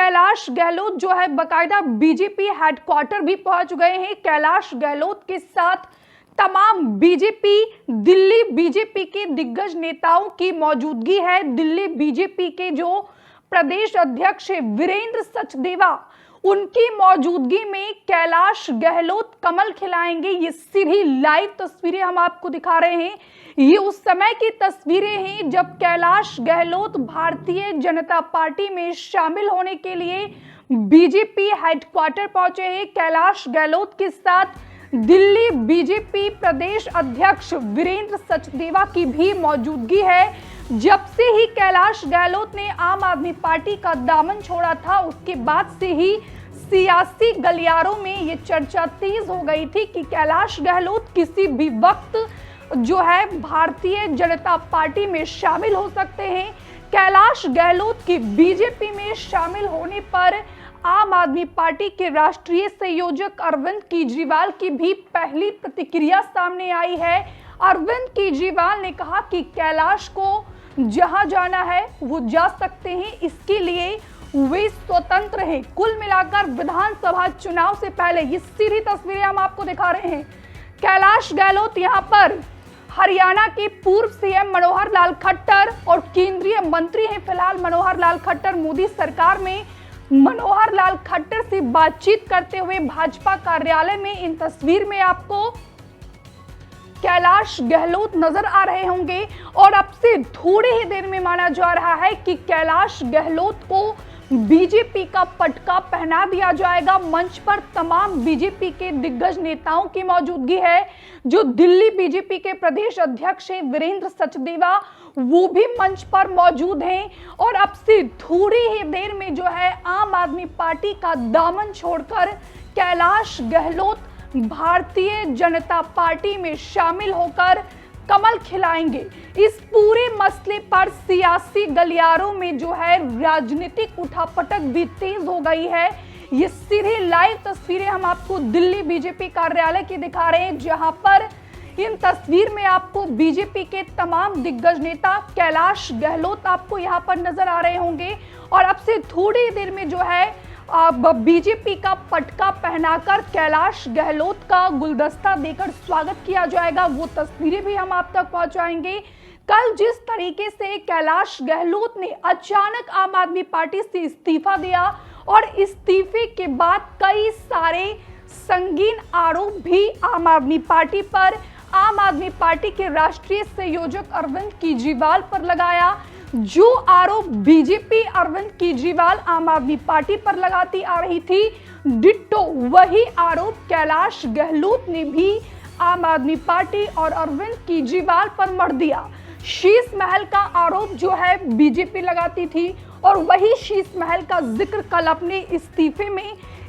कैलाश गहलोत जो है बकायदा बीजेपी हेडक्वार्टर भी पहुंच गए हैं। कैलाश गहलोत के साथ तमाम दिल्ली बीजेपी के दिग्गज नेताओं की मौजूदगी है। दिल्ली बीजेपी के जो प्रदेश अध्यक्ष है वीरेंद्र सचदेवा, उनकी मौजूदगी में कैलाश गहलोत कमल खिलाएंगे। ये सीधी लाइव तस्वीरें हम आपको दिखा रहे हैं। ये उस समय की तस्वीरें हैं जब कैलाश गहलोत भारतीय जनता पार्टी में शामिल होने के लिए बीजेपी हेडक्वार्टर पहुंचे हैं। कैलाश गहलोत के साथ दिल्ली बीजेपी प्रदेश अध्यक्ष वीरेंद्र सचदेवा की भी मौजूदगी है। जब से ही कैलाश गहलोत ने आम आदमी पार्टी का दामन छोड़ा था, उसके बाद से ही सियासी गलियारों में ये चर्चा तेज हो गई थी कि कैलाश गहलोत किसी भी वक्त जो है भारतीय जनता पार्टी में शामिल हो सकते हैं। कैलाश गहलोत की बीजेपी में शामिल होने पर आम आदमी पार्टी के राष्ट्रीय संयोजक अरविंद केजरीवाल की भी पहली प्रतिक्रिया सामने आई है। अरविंद केजरीवाल ने कहा कि कैलाश को जहां जाना है वो जा सकते हैं, इसके लिए वे स्वतंत्र हैं। कुल मिलाकर विधानसभा चुनाव से पहले ये सीधी तस्वीरें हम आपको दिखा रहे हैं। कैलाश गहलोत यहां पर हरियाणा के पूर्व सीएम मनोहर लाल खट्टर और केंद्रीय मंत्री हैं फिलहाल मनोहर लाल खट्टर। मोदी सरकार में मनोहर लाल खट्टर से बातचीत करते हुए भाजपा कार्यालय में इन तस्वीर में आपको कैलाश गहलोत नजर आ रहे होंगे। और अब से थोड़ी ही देर में माना जा रहा है कि कैलाश गहलोत को बीजेपी का पटका पहना दिया जाएगा। मंच पर तमाम बीजेपी के दिग्गज नेताओं की मौजूदगी है। जो दिल्ली बीजेपी के प्रदेश अध्यक्ष हैं वीरेंद्र सचदेवा, वो भी मंच पर मौजूद हैं। और अब से थोड़ी ही देर में जो है आम आदमी पार्टी का दामन छोड़कर कैलाश गहलोत भारतीय जनता पार्टी में शामिल होकर कमल खिलाएंगे। इस पूरे मसले पर सियासी गलियारों में जो है राजनीतिक उठापटक भी तेज हो गई है। ये सीधी लाइव तस्वीरें हम आपको दिल्ली बीजेपी कार्यालय की दिखा रहे हैं, जहां पर इन तस्वीर में आपको बीजेपी के तमाम दिग्गज नेता कैलाश गहलोत आपको यहां पर नजर आ रहे होंगे। और अब से थोड़ी देर में जो है बीजेपी का पटका पहनाकर कैलाश गहलोत का गुलदस्ता देकर स्वागत किया जाएगा। वो तस्वीरें भी हम आप तक पहुंचाएंगे। कल जिस तरीके से कैलाश गहलोत ने अचानक आम आदमी पार्टी से इस्तीफा दिया और इस्तीफे के बाद कई सारे संगीन आरोप भी आम आदमी पार्टी पर, आम आदमी पार्टी के राष्ट्रीय संयोजक अरविंद केजरीवाल पर लगाया। जो आरोप बीजेपी अरविंद केजरीवाल आम आदमी पार्टी पर लगाती आ रही थी, डिट्टो वही आरोप कैलाश गहलोत ने भी आम आदमी पार्टी और अरविंद केजरीवाल पर मढ़ दिया। शीश महल का आरोप जो है बीजेपी लगाती थी और वही शीश महल का जिक्र कल अपने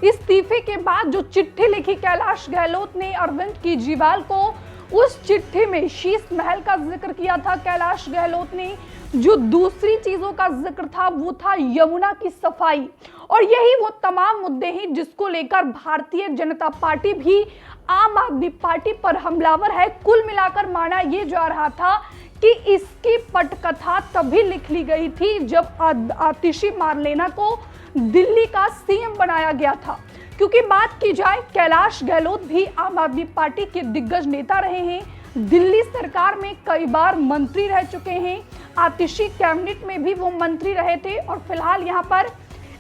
इस्तीफे के बाद जो चिट्ठी लिखी कैलाश गहलोत ने अरविंद केजरीवाल को, उस चिट्ठी में शीश महल का जिक्र किया था कैलाश गहलोत ने। जो दूसरी चीजों का जिक्र था वो था यमुना की सफाई। और यही वो तमाम मुद्दे हैं जिसको लेकर भारतीय जनता पार्टी भी आम आदमी पार्टी पर हमलावर है। कुल मिलाकर माना ये जा रहा था कि इसकी पटकथा तभी लिख ली गई थी जब आतिशी मारलेना को दिल्ली का सीएम बनाया गया था। क्योंकि बात की जाए, कैलाश गहलोत भी आम आदमी पार्टी के दिग्गज नेता रहे हैं। दिल्ली सरकार में कई बार मंत्री रह चुके हैं। आतिशी कैबिनेट में भी वो मंत्री रहे थे। और फिलहाल यहाँ पर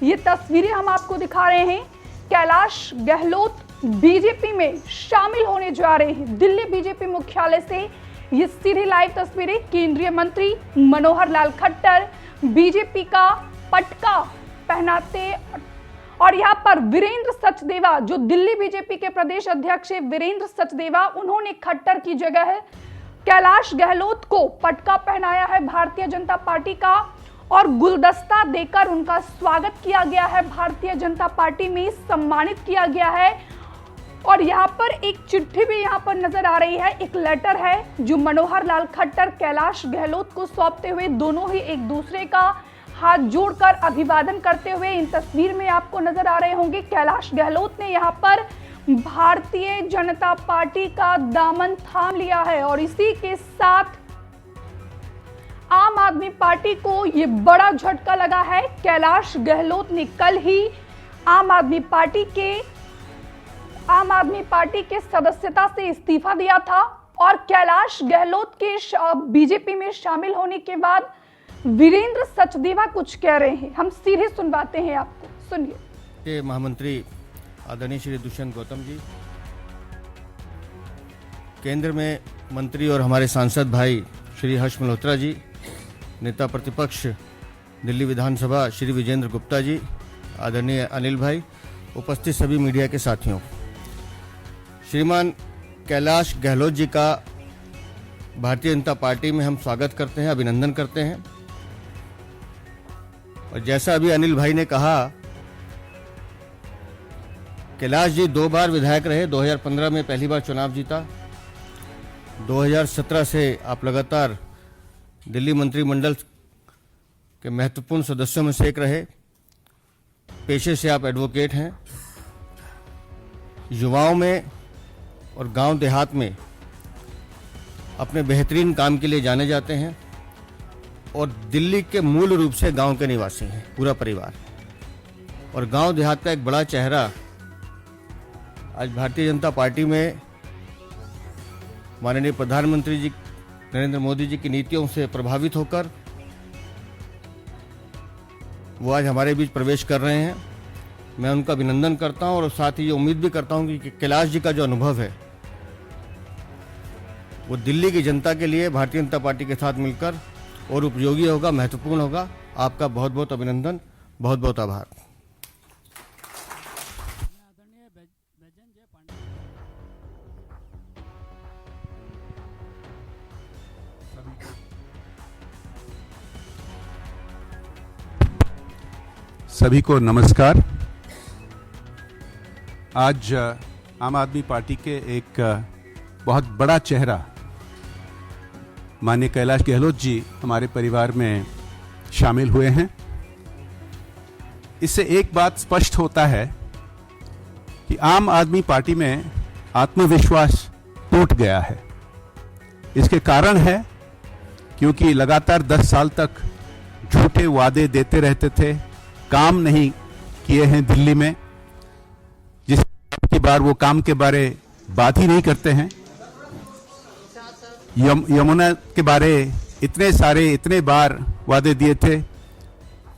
ये तस्वीरें हम आपको दिखा रहे हैं। कैलाश गहलोत बीजेपी में शामिल होने जा रहे हैं। दिल्ली बीजेपी मुख्यालय से ये सीधी लाइव तस्वीरें। केंद्रीय मंत्री मनोहर लाल खट्टर बीजेपी का पटका पहनाते और यहाँ पर वीरेंद्र सचदेवा, जो दिल्ली बीजेपी के प्रदेश अध्यक्ष है वीरेंद्र सचदेवा, उन्होंने खट्टर की जगह कैलाश गहलोत को पटका पहनाया है भारतीय जनता पार्टी का और गुलदस्ता देकर उनका स्वागत किया गया है। भारतीय जनता पार्टी में सम्मानित किया गया है। और यहाँ पर एक चिट्ठी भी यहाँ पर नजर आ रही है, एक लेटर है जो मनोहर लाल खट्टर कैलाश गहलोत को सौंपते हुए दोनों ही एक दूसरे का हाथ जोड़कर अभिवादन करते हुए इन तस्वीर में आपको नजर आ रहे होंगे। कैलाश गहलोत ने यहाँ पर भारतीय जनता पार्टी का दामन थाम लिया है और इसी के साथ आम आदमी पार्टी को ये बड़ा झटका लगा है। कैलाश गहलोत ने कल ही आम आदमी पार्टी के सदस्यता से इस्तीफा दिया था और कैलाश गहलोत के बीजेपी में शामिल होने के बाद वीरेंद्र सचदेवा कुछ कह रहे हैं। हम सीधे सुनवाते हैं आपको, सुनिए। महामंत्री आदरणीय श्री दुष्यंत गौतम जी, केंद्र में मंत्री और हमारे सांसद भाई श्री हर्ष मल्होत्रा जी, नेता प्रतिपक्ष दिल्ली विधानसभा श्री विजेंद्र गुप्ता जी, आदरणीय अनिल भाई, उपस्थित सभी मीडिया के साथियों, श्रीमान कैलाश गहलोत जी का भारतीय जनता पार्टी में हम स्वागत करते हैं, अभिनंदन करते हैं। और जैसा अभी अनिल भाई ने कहा, कैलाश जी 2 बार विधायक रहे। 2015 में पहली बार चुनाव जीता। 2017 से आप लगातार दिल्ली मंत्रिमंडल के महत्वपूर्ण सदस्यों में से एक रहे। पेशे से आप एडवोकेट हैं। युवाओं में और गांव देहात में अपने बेहतरीन काम के लिए जाने जाते हैं और दिल्ली के मूल रूप से गांव के निवासी हैं पूरा परिवार। और गांव देहात का एक बड़ा चेहरा आज भारतीय जनता पार्टी में माननीय प्रधानमंत्री जी नरेंद्र मोदी जी की नीतियों से प्रभावित होकर वो आज हमारे बीच प्रवेश कर रहे हैं। मैं उनका अभिनंदन करता हूं और साथ ही ये उम्मीद भी करता हूं कि कैलाश जी का जो अनुभव है वो दिल्ली की जनता के लिए भारतीय जनता पार्टी के साथ मिलकर और उपयोगी होगा, महत्वपूर्ण होगा। आपका बहुत बहुत अभिनंदन, बहुत बहुत आभार। सभी को नमस्कार। आज आम आदमी पार्टी के एक बहुत बड़ा चेहरा माननीय कैलाश गहलोत जी हमारे परिवार में शामिल हुए हैं। इससे एक बात स्पष्ट होता है कि आम आदमी पार्टी में आत्मविश्वास टूट गया है। इसके कारण है क्योंकि लगातार 10 साल तक झूठे वादे देते रहते थे, काम नहीं किए हैं दिल्ली में, जिसकी बार वो काम के बारे बात ही नहीं करते हैं। यमुना के बारे इतने बार वादे दिए थे,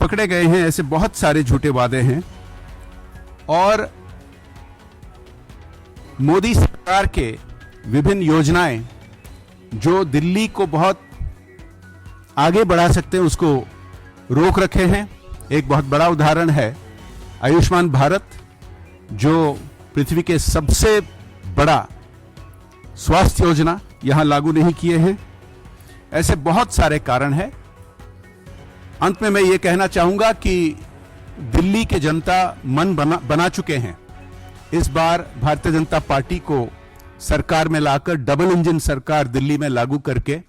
पकड़े गए हैं। ऐसे बहुत सारे झूठे वादे हैं। और मोदी सरकार के विभिन्न योजनाएं जो दिल्ली को बहुत आगे बढ़ा सकते हैं उसको रोक रखे हैं। एक बहुत बड़ा उदाहरण है आयुष्मान भारत, जो पृथ्वी के सबसे बड़ा स्वास्थ्य योजना यहां लागू नहीं किए हैं। ऐसे बहुत सारे कारण हैं। अंत में मैं ये कहना चाहूंगा कि दिल्ली के जनता मन बना चुके हैं। इस बार भारतीय जनता पार्टी को सरकार में लाकर डबल इंजन सरकार दिल्ली में लागू करके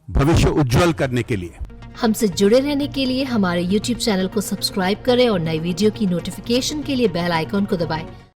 भविष्य उज्जवल करने के लिए। हमसे जुड़े रहने के लिए हमारे YouTube चैनल को सब्सक्राइब करें और नई वीडियो की नोटिफिकेशन के लिए बेल आइकॉन को दबाएं।